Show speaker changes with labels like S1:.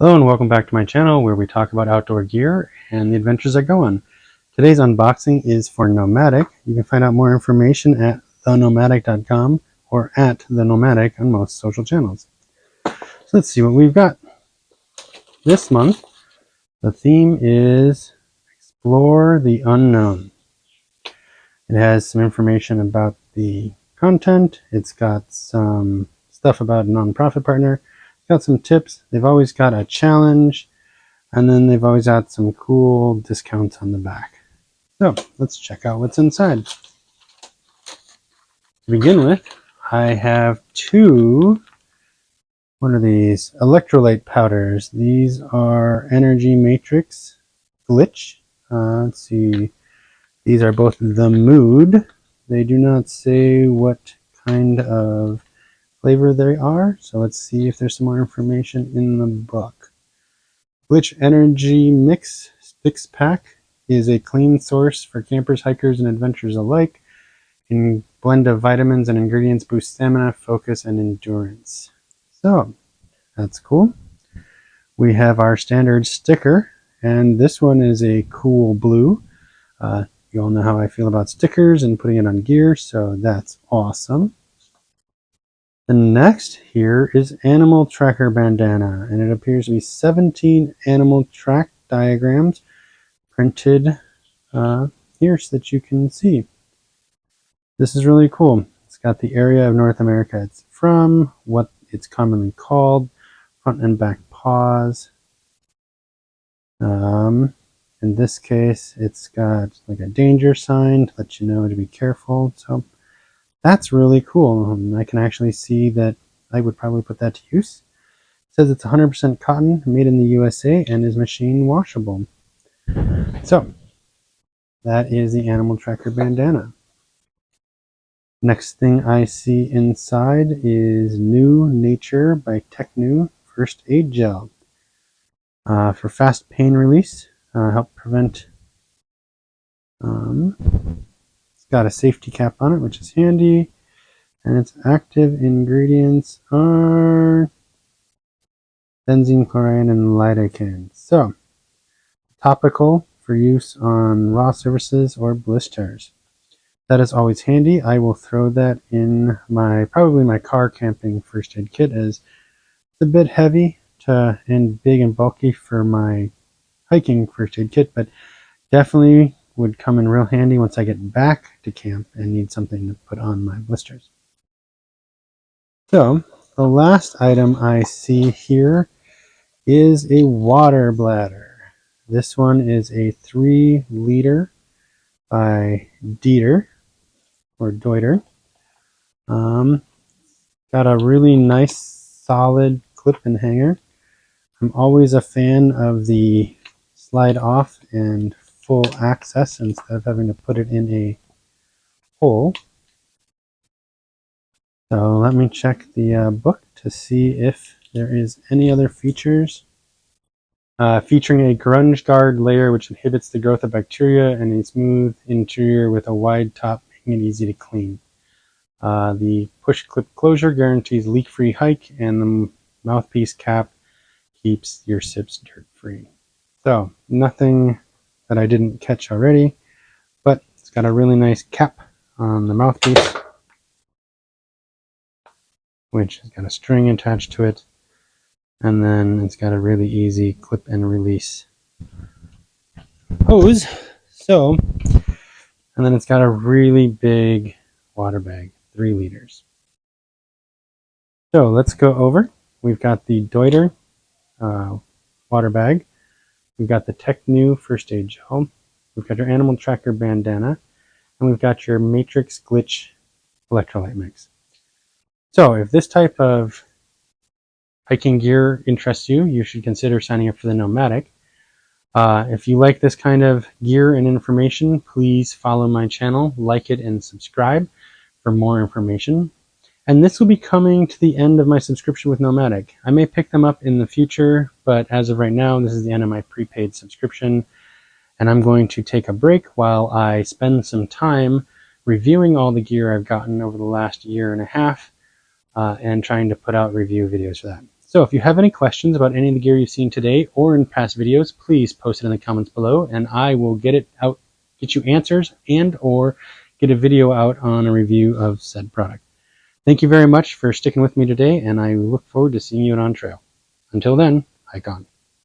S1: Hello and welcome back to my channel where we talk about outdoor gear and the adventures I go on. Today's unboxing is for Nomadik. You can find out more information at thenomadik.com or at thenomadik on most social channels. So let's see what we've got. This month, the theme is Explore the Unknown. It has some information about the content. It's got some stuff about a nonprofit partner. It's got some tips. They've always got a challenge. And then they've always got some cool discounts on the back. So let's check out what's inside. To begin with, I have two, what are these? Electrolyte powders. These are Energy Matrix Glitch. Let's see. These are both the Mood. They do not say what kind of flavor they are. So let's see if there's some more information in the book. Glitch Energy Mix Sticks Pack is a clean source for campers, hikers, and adventurers alike. In blend of vitamins and ingredients boost stamina, focus, and endurance. So, that's cool. We have our standard sticker, and this one is a cool blue. You all know how I feel about stickers and putting it on gear, so that's awesome. The next here is Animal Tracker Bandana, and it appears to be 17 animal track diagrams printed here so that you can see. This is really cool. It's got the area of North America it's from, what it's commonly called, front and back paws. In this case, it's got like a danger sign to let you know to be careful. So that's really cool. I can actually see that I would probably put that to use. It says it's 100% cotton, made in the USA, and is machine washable. So that is the Animal Tracker Bandana. Next thing I see inside is New Nature by Technu First Aid Gel. For fast pain release, help prevent. It's got a safety cap on it, which is handy. And its active ingredients are benzene, chlorine, and lidocaine. So, topical for use on raw surfaces or blisters. That is always handy. I will throw that in probably my car camping first aid kit, as it's a bit heavy and big and bulky for my hiking first aid kit, but definitely would come in real handy once I get back to camp and need something to put on my blisters. So the last item I see here is a water bladder. This one is a 3-liter by Dieter or Deuter. Got a really nice solid clip and hanger. I'm always a fan of the slide off and full access instead of having to put it in a hole. So let me check the book to see if there is any other features. Featuring a grunge guard layer which inhibits the growth of bacteria and a smooth interior with a wide top making it easy to clean. The push clip closure guarantees leak-free hike, and the mouthpiece cap keeps your sips dirt-free. So nothing that I didn't catch already, but it's got a really nice cap on the mouthpiece, which has got a string attached to it, and then it's got a really easy clip and release hose. So, and then it's got a really big water bag, 3 liters. So let's go over. We've got the Deuter water bag. We've got the Technu First Aid Gel. We've got your Animal Tracker Bandana, and we've got your Matrix Glitch electrolyte mix. So if this type of hiking gear interests you, you should consider signing up for the Nomadik. If you like this kind of gear and information, please follow my channel, like it, and subscribe for more information. And this will be coming to the end of my subscription with Nomadik. I may pick them up in the future, but as of right now, this is the end of my prepaid subscription. And I'm going to take a break while I spend some time reviewing all the gear I've gotten over the last 1.5 years and trying to put out review videos for that. So if you have any questions about any of the gear you've seen today or in past videos, please post it in the comments below, and I will get you answers and or get a video out on a review of said product. Thank you very much for sticking with me today, and I look forward to seeing you on trail. Until then, Icon.